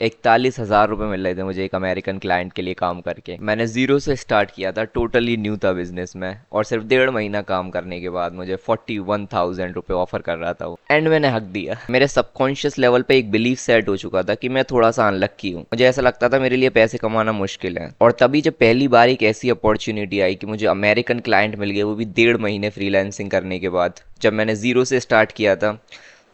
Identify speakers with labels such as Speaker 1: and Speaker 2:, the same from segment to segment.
Speaker 1: 41,000 रुपये मिल रहे थे मुझे एक अमेरिकन क्लाइंट के लिए काम करके। मैंने जीरो से स्टार्ट किया था, टोटली न्यू था बिजनेस में, और सिर्फ 1.5 महीना काम करने के बाद मुझे 41,000 रुपये ऑफर कर रहा था वो, एंड मैंने हक दिया। मेरे सबकॉन्शियस लेवल पे एक बिलीफ सेट हो चुका था कि मैं थोड़ा सा अनलक्की हूँ। मुझे ऐसा लगता था मेरे लिए पैसे कमाना मुश्किल है, और तभी जब पहली बार एक ऐसी अपॉर्चुनिटी आई कि मुझे अमेरिकन क्लाइंट मिल गया, वो भी 1.5 महीने फ्रीलांसिंग करने के बाद, जब मैंने जीरो से स्टार्ट किया था,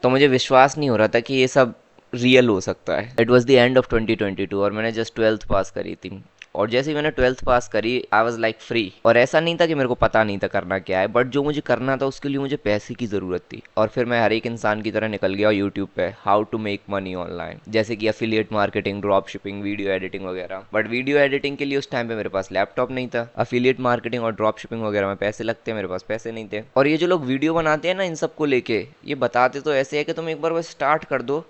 Speaker 1: तो मुझे विश्वास नहीं हो रहा था कि ये सब रियल हो सकता है। It was the end of 2022 और मैंने जस्ट 12th पास करी थी। और जैसे ही मैंने 12th पास करी, आई वॉज लाइक फ्री। और ऐसा नहीं था कि मेरे को पता नहीं था करना क्या है, बट जो मुझे करना था उसके लिए मुझे पैसे की ज़रूरत थी। और फिर मैं हर एक इंसान की तरह निकल गया यूट्यूब पे how to make money online, जैसे कि affiliate marketing, drop shipping, video editing वगैरह। बट वीडियो एडिटिंग के लिए उस टाइम पे मेरे पास लैपटॉप नहीं था। अफिलिएट मार्केटिंग और ड्रॉप शिपिंग वगैरह में पैसे लगते हैं, मेरे पास पैसे नहीं थे। और ये जो लोग वीडियो बनाते हैं ना इन सबको लेके, ये बताते तो ऐसे है कि तुम एक बार बस स्टार्ट कर दो,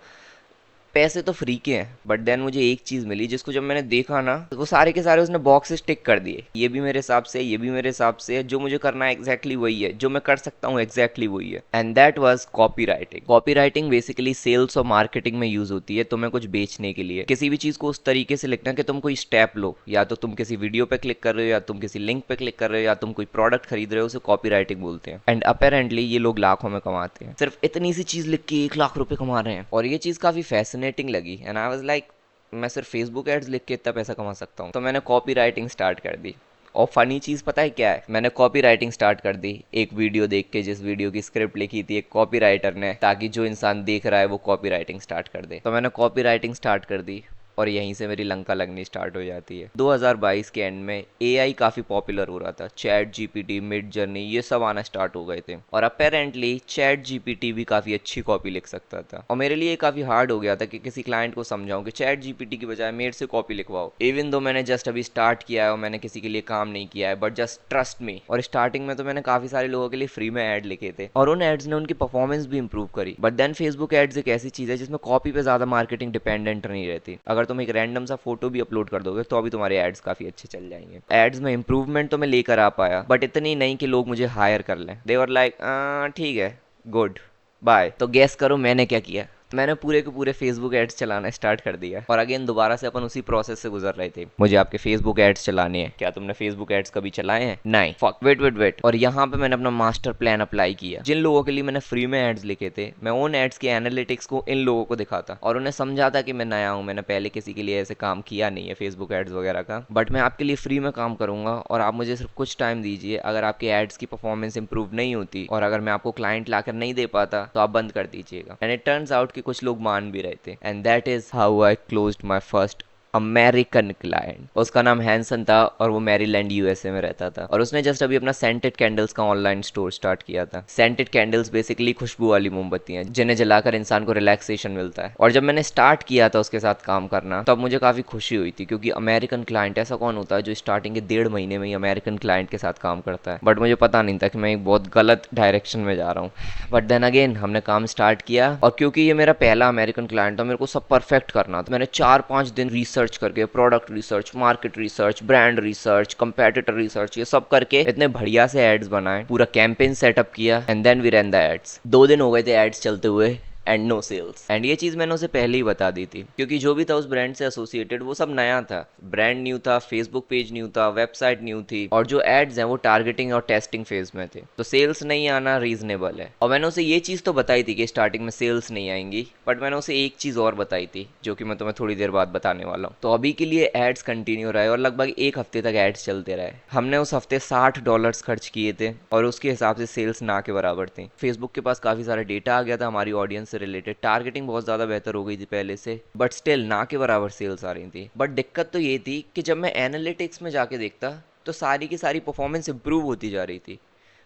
Speaker 1: पैसे तो फ्री के हैं। बट देन मुझे एक चीज़ मिली जिसको जब मैंने देखा ना, तो वो सारे के सारे उसने बॉक्सेस टिक कर दिए। ये भी मेरे हिसाब से, ये भी मेरे हिसाब से है, जो मुझे करना है एग्जैक्टली वही है, जो मैं कर सकता हूँ एग्जैक्टली वही है, and that was copywriting. Copywriting basically sales और मार्केटिंग में यूज होती है। तुम्हें कुछ बेचने के लिए किसी भी चीज़ को उस तरीके से लिखना कि तुम कोई स्टेप लो, या तो तुम किसी वीडियो पे क्लिक कर रहे हो, या तुम किसी लिंक पे क्लिक कर रहे हो, या तुम कोई प्रोडक्ट खरीद रहे हो, उसे कॉपी राइटिंग बोलते हैं। एंड अपेरेंटली ये लोग लाखों में कमाते हैं, सिर्फ इतनी सी चीज़ लिख के 1 लाख रुपए कमा रहे हैं। और ये चीज़ काफ़ी फैसिनेटिंग लगी, एंड आई वाज लाइक, मैं सिर्फ फेसबुक एड्स लिख के इतना पैसा कमा सकता हूँ। तो मैंने कॉपी राइटिंग स्टार्ट कर दी। और फनी चीज़ पता है क्या है, मैंने कॉपी राइटिंग स्टार्ट कर दी एक वीडियो देख के, जिस वीडियो की स्क्रिप्ट लिखी थी एक कॉपी राइटर ने, ताकि जो इंसान देख रहा है वो कॉपी राइटिंग स्टार्ट कर दे। तो मैंने कॉपी राइटिंग स्टार्ट कर दी, और यहीं से मेरी लंका लगनी स्टार्ट हो जाती है। 2022 के एंड में एआई काफ़ी पॉपुलर हो रहा था, चैट जीपीटी, मिड जर्नी, ये सब आना स्टार्ट हो गए थे। और अपेरेंटली चैट जीपीटी भी काफ़ी अच्छी कॉपी लिख सकता था। और मेरे लिए काफ़ी हार्ड हो गया था कि किसी क्लाइंट को समझाऊं कि चैट जीपीटी की बजाय मेरे से कॉपी लिखवाओ, इवन दो मैंने जस्ट अभी स्टार्ट किया है और मैंने किसी के लिए काम नहीं किया है, बट जस्ट ट्रस्ट मी। और स्टार्टिंग में तो मैंने काफ़ी सारे लोगों के लिए फ्री में ऐड लिखे थे, और उन एड्स ने उनकी परफॉर्मेंस भी इंप्रूव करी। बट देन फेसबुक एड्स एक ऐसी चीज़ है जिसमें कॉपी पे ज़्यादा मार्केटिंग डिपेंडेंट नहीं रहती। अगर तुम एक रैंडम सा फोटो भी अपलोड कर दोगे तो अभी तुम्हारे एड्स काफ़ी अच्छे चल जाएंगे। एड्स में इंप्रूवमेंट तो मैं लेकर आ पाया, बट इतनी नहीं कि लोग मुझे हायर कर लें। दे वर लाइक, ठीक है, गुड, बाय। तो गैस करो मैंने क्या किया। मैंने पूरे के पूरे फेसबुक एड्स चलाना स्टार्ट कर दिया। और अगेन दोबारा से अपन उसी प्रोसेस से गुजर रहे थे, मुझे आपके फेसबुक एड्स चलाने हैं। क्या तुमने फेसबुक एड्स कभी चलाए हैं? नहीं। Fuck, wait wait wait. और यहाँ पे मैंने अपना मास्टर प्लान अप्लाई किया। जिन लोगों के लिए मैंने फ्री में एड्स लिखे थे, मैं उन एड्स के एनालिटिक्स को इन लोगों को दिखाता और उन्हें समझाता कि मैं नया हूँ, मैंने पहले किसी के लिए ऐसे काम किया नहीं है फेसबुक एड्स वगैरह का, बट मैं आपके लिए फ्री में काम करूंगा और आप मुझे सिर्फ कुछ टाइम दीजिए। अगर आपके एड्स की परफॉर्मेंस इंप्रूव नहीं होती और अगर मैं आपको क्लाइंट लाकर नहीं दे पाता तो आप बंद कर दीजिएगा। एंड इट टर्न्स आउट कि कुछ लोग मान भी रहे थे, and that is how I closed my first American client. उसका नाम हैंसन था और वो मैरीलैंड यूएसए में रहता था, और उसने जस्ट अभी अपना सेंटेड कैंडल्स का ऑनलाइन स्टोर स्टार्ट किया था। सेंटेड कैंडल्स बेसिकली खुशबू वाली मोमबत्तियां जिन्हें जलाकर इंसान को रिलैक्सेशन मिलता है। और जब मैंने स्टार्ट किया था उसके साथ काम करना, तब मुझे काफी खुशी हुई थी, क्योंकि अमेरिकन क्लाइंट, ऐसा कौन होता है जो स्टार्टिंग के 1.5 महीने में ही अमेरिकन क्लाइंट के साथ काम करता है। बट मुझे पता नहीं था कि मैं एक बहुत गलत डायरेक्शन में जा रहा हूँ। बट देन अगेन हमने काम स्टार्ट किया, और क्योंकि ये मेरा पहला अमेरिकन क्लाइंट था, मेरे को सब परफेक्ट करना था। मैंने 4-5 दिन रिसर्च करके, product research, market research, brand research, competitor research, ये सब करके इतने बढ़िया से एड्स बनाए, पूरा कैंपेन सेटअप किया, and then we run the ads. 2 दिन हो गए थे एड्स चलते हुए, एंड नो सेल्स। एंड ये चीज़ मैंने उसे पहले ही बता दी थी, क्योंकि जो भी था उस ब्रांड से एसोसिएटेड वो सब नया था। ब्रांड न्यू था, फेसबुक पेज न्यू था, वेबसाइट न्यू थी, और जो एड्स हैं वो टारगेटिंग और टेस्टिंग फेज में थे, तो सेल्स नहीं आना रीजनेबल है। और मैंने उसे ये चीज़ तो बताई थी कि स्टार्टिंग में सेल्स नहीं आएंगी, बट मैंने उसे एक चीज़ और बताई थी जो कि मैं तुम्हें थोड़ी देर बाद बताने वाला हूँ। तो अभी के लिए एड्स कंटिन्यू रहे और लगभग 1 हफ्ते तक एड्स चलते रहे। हमने उस हफ्ते $60 खर्च किए थे, और उसके हिसाब से सेल्स ना के बराबर थी। फेसबुक के पास काफ़ी सारा डेटा आ गया था हमारी ऑडियंस से रिलेटेड, टारगेटिंग बहुत ज़्यादा बेहतर हो गई थी पहले से, बट स्टिल ना के बराबर सेल्स आ रही थी। बट दिक्कत तो ये थी कि जब मैं एनालिटिक्स में जाके देखता तो सारी की सारी परफॉर्मेंस इंप्रूव होती जा रही थी,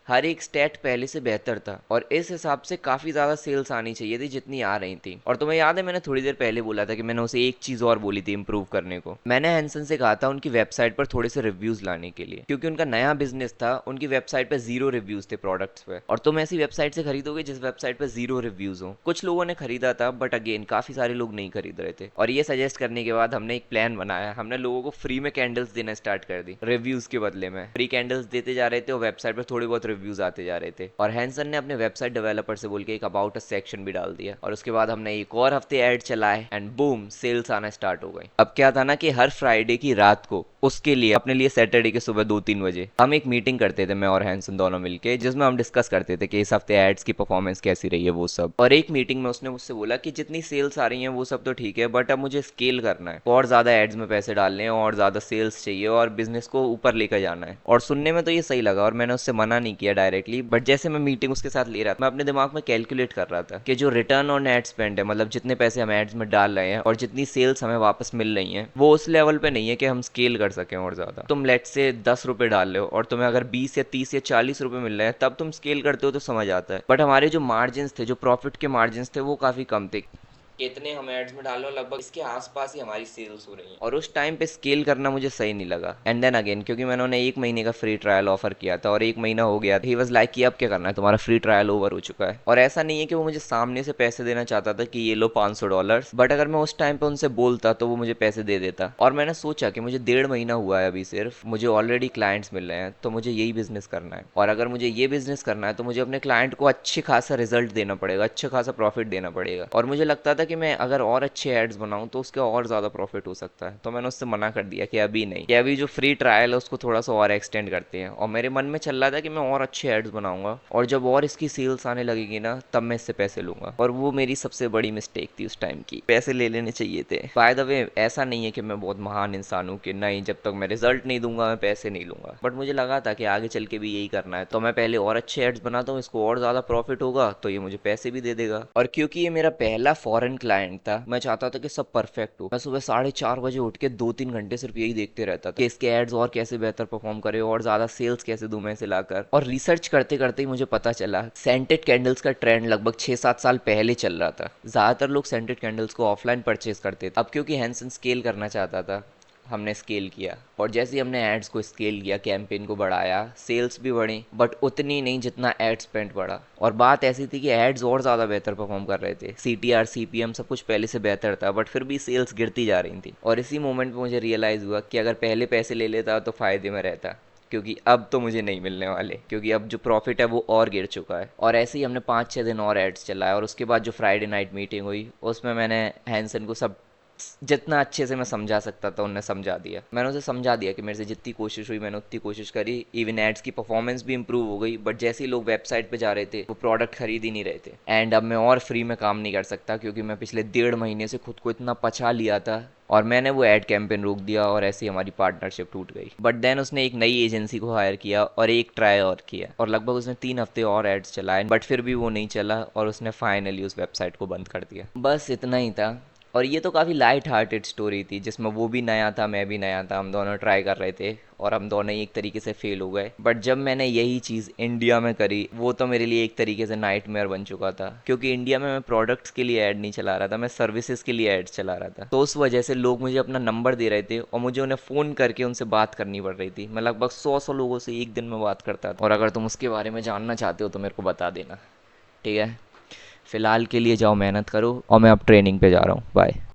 Speaker 1: हर एक स्टैट पहले से बेहतर था, और इस हिसाब से काफ़ी ज़्यादा सेल्स आनी चाहिए थी जितनी आ रही थी। और तुम्हें याद है मैंने थोड़ी देर पहले बोला था कि मैंने उसे एक चीज़ और बोली थी इंप्रूव करने को। मैंने हैंसन से कहा था उनकी वेबसाइट पर थोड़े से रिव्यूज़ लाने के लिए, क्योंकि उनका नया बिजनेस था, उनकी वेबसाइट पर 0 रिव्यूज़ थे प्रोडक्ट्स पे। और तुम ऐसी वेबसाइट से खरीदोगे जिस वेबसाइट पर 0 रिव्यूज़ हो। कुछ लोगों ने खरीदा था, बट अगेन काफ़ी सारे लोग नहीं खरीद रहे थे। और ये सजेस्ट करने के बाद हमने एक प्लान बनाया, हमने लोगों को फ्री में कैंडल्स देना स्टार्ट कर दी रिव्यूज़ के बदले में। फ्री कैंडल्स देते जा रहे थे और वेबसाइट पर थोड़ी बहुत रिव्यूज आते जा रहे थे और हैंसन ने अपने वेबसाइट डेवलपर से बोल के एक अबाउट अ सेक्शन भी डाल दिया और उसके बाद हमने एक और हफ्ते ऐड चलाए एंड बूम सेल्स आना स्टार्ट हो गई। अब क्या था ना कि हर फ्राइडे की रात को उसके लिए अपने लिए सैटरडे के सुबह 2-3 बजे हम एक मीटिंग करते थे, मैं और हैंसन दोनों मिलके, जिसमें हम डिस्कस करते थे कि इस हफ्ते एड्स की परफॉर्मेंस कैसी रही है वो सब। और एक मीटिंग में उसने मुझसे बोला कि जितनी सेल्स आ रही हैं वो सब तो ठीक है, बट अब मुझे स्केल करना है, और ज्यादा एड्स में पैसे डालने हैं और ज्यादा सेल्स चाहिए और बिजनेस को ऊपर लेकर जाना है। और सुनने में तो ये सही लगा और मैंने उससे मना नहीं किया डायरेक्टली, बट जैसे मैं मीटिंग उसके साथ ले रहा था मैं अपने दिमाग में कैलकुलेट कर रहा था कि जो रिटर्न ऑन एड स्पेंड है, मतलब जितने पैसे हम एड्स में डाल रहे हैं और जितनी सेल्स हमें वापस मिल रही हैं, वो उस लेवल पे नहीं है कि हम स्केल कर सकें और ज्यादा। तुम लेट से 10 रुपए डाल रहे हो और तुम्हें अगर 20 या 30 या 40 रुपए मिल रहे हैं तब तुम स्केल करते हो तो समझ आता है, बट हमारे जो मार्जिन थे, जो प्रॉफिट के मार्जिन थे, वो काफी कम थे। इतने हम एड्स में डाल रहे हो लगभग इसके आसपास ही हमारी सेल्स हो रही हैं और उस टाइम पे स्केल करना मुझे सही नहीं लगा। एंड देन अगेन क्योंकि मैंने उन्हें 1 महीने का फ्री ट्रायल ऑफर किया था और 1 महीना हो गया था, ही वाज लाइक कि अब क्या करना है, तुम्हारा फ्री ट्रायल ओवर हो चुका है। और ऐसा नहीं है कि वो मुझे सामने से पैसे देना चाहता था कि ये लो $500, बट अगर मैं उस टाइम पे उनसे बोलता तो वो मुझे पैसे दे देता। और मैंने सोचा कि मुझे 1.5 महीना हुआ है अभी, सिर्फ मुझे ऑलरेडी क्लाइंट्स मिल रहे हैं, तो मुझे यही बिजनेस करना है। और अगर मुझे ये बिजनेस करना है तो मुझे अपने क्लाइंट को अच्छे खासा रिजल्ट देना पड़ेगा, अच्छा खासा प्रॉफिट देना पड़ेगा। और मुझे लगता था कि मैं अगर और अच्छे एड्स बनाऊं तो उसका और ज़्यादा प्रॉफिट हो सकता है, तो मैंने उससे मना कर दिया कि अभी नहीं, कि अभी जो फ्री ट्रायल है उसको थोड़ा सा और एक्सटेंड करते हैं। और मेरे मन में चल रहा था कि मैं और अच्छे एड्स बनाऊंगा और जब और इसकी सेल्स आने लगेगी ना तब मैं इससे पैसे लूंगा। और वो मेरी सबसे बड़ी मिस्टेक थी उस टाइम की, पैसे ले लेने चाहिए थे। बाय द वे ऐसा नहीं है कि मैं बहुत महान इंसान हूँ कि नहीं, जब तक मैं रिजल्ट नहीं दूंगा मैं पैसे नहीं लूंगा, बट मुझे लगा था कि आगे चल के भी यही करना है, तो मैं पहले और अच्छे एड्स बनाता हूँ, इसको और ज़्यादा प्रॉफिट होगा तो ये मुझे पैसे भी दे देगा। और क्योंकि ये मेरा पहला फॉरेन क्लाइंट था, मैं चाहता था कि सब परफेक्ट हो। मैं सुबह 4:30 बजे उठ के 2-3 घंटे सिर्फ यही देखते रहता था कि इसके एड्स और कैसे बेहतर परफॉर्म करे और ज्यादा सेल्स कैसे दूं मैं इसे लाकर। और रिसर्च करते करते ही मुझे पता चला सेंटेड कैंडल्स का ट्रेंड लगभग 6-7 साल पहले चल रहा था। ज्यादातर लोग सेंटेड कैंडल्स को ऑफलाइन परचेज करते थे। अब क्योंकि हैंसन स्केल करना चाहता था, हमने स्केल किया और जैसे ही हमने एड्स को स्केल किया, कैंपेन को बढ़ाया, सेल्स भी बढ़ी, बट उतनी नहीं जितना एड स्पेंड बढ़ा। और बात ऐसी थी कि एड्स और ज़्यादा बेहतर परफॉर्म कर रहे थे, CTR CPM सब कुछ पहले से बेहतर था, बट फिर भी सेल्स गिरती जा रही थी। और इसी मोमेंट पे मुझे रियलाइज़ हुआ कि अगर पहले पैसे ले लेता तो फ़ायदे में रहता, क्योंकि अब तो मुझे नहीं मिलने वाले, क्योंकि अब जो प्रॉफिट है वो और गिर चुका है। और ऐसे ही हमने 5-6 दिन और एड्स चलाए और उसके बाद जो फ्राइडे नाइट मीटिंग हुई उसमें मैंने हैंसन को सब जितना अच्छे से मैं समझा सकता था उन्हें समझा दिया। मैंने उसे समझा दिया कि मेरे से जितनी कोशिश हुई मैंने उतनी कोशिश करी। इवन एड्स की परफॉर्मेंस भी इंप्रूव हो गई, बट जैसे ही लोग वेबसाइट पे जा रहे थे वो प्रोडक्ट खरीद ही नहीं रहे थे। एंड अब मैं और फ्री में काम नहीं कर सकता क्योंकि मैं पिछले 1.5 महीने से खुद को इतना पचा लिया था और मैंने वो एड कैंपेन रोक दिया और ऐसे ही हमारी पार्टनरशिप टूट गई। बट देन उसने एक नई एजेंसी को हायर किया और एक ट्राई और किया और लगभग उसने 3 हफ्ते और एड्स चलाए, बट फिर भी वो नहीं चला और उसने फाइनली उस वेबसाइट को बंद कर दिया। बस इतना ही था। और ये तो काफ़ी लाइट हार्टेड स्टोरी थी जिसमें वो भी नया था, मैं भी नया था, हम दोनों ट्राई कर रहे थे और हम दोनों ही एक तरीके से फेल हो गए। बट जब मैंने यही चीज़ इंडिया में करी वो तो मेरे लिए एक तरीके से नाइटमेयर बन चुका था, क्योंकि इंडिया में मैं प्रोडक्ट्स के लिए ऐड नहीं चला रहा था, मैं सर्विसेज के लिए ऐड्स चला रहा था। तो उस वजह से लोग मुझे अपना नंबर दे रहे थे और मुझे उन्हें फ़ोन करके उनसे बात करनी पड़ रही थी। मैं लगभग 100 लोगों से एक दिन में बात करता था। और अगर तुम उसके बारे में जानना चाहते हो तो मेरे को बता देना, ठीक है? फ़िलहाल के लिए जाओ मेहनत करो और मैं अब ट्रेनिंग पे जा रहा हूँ। बाय।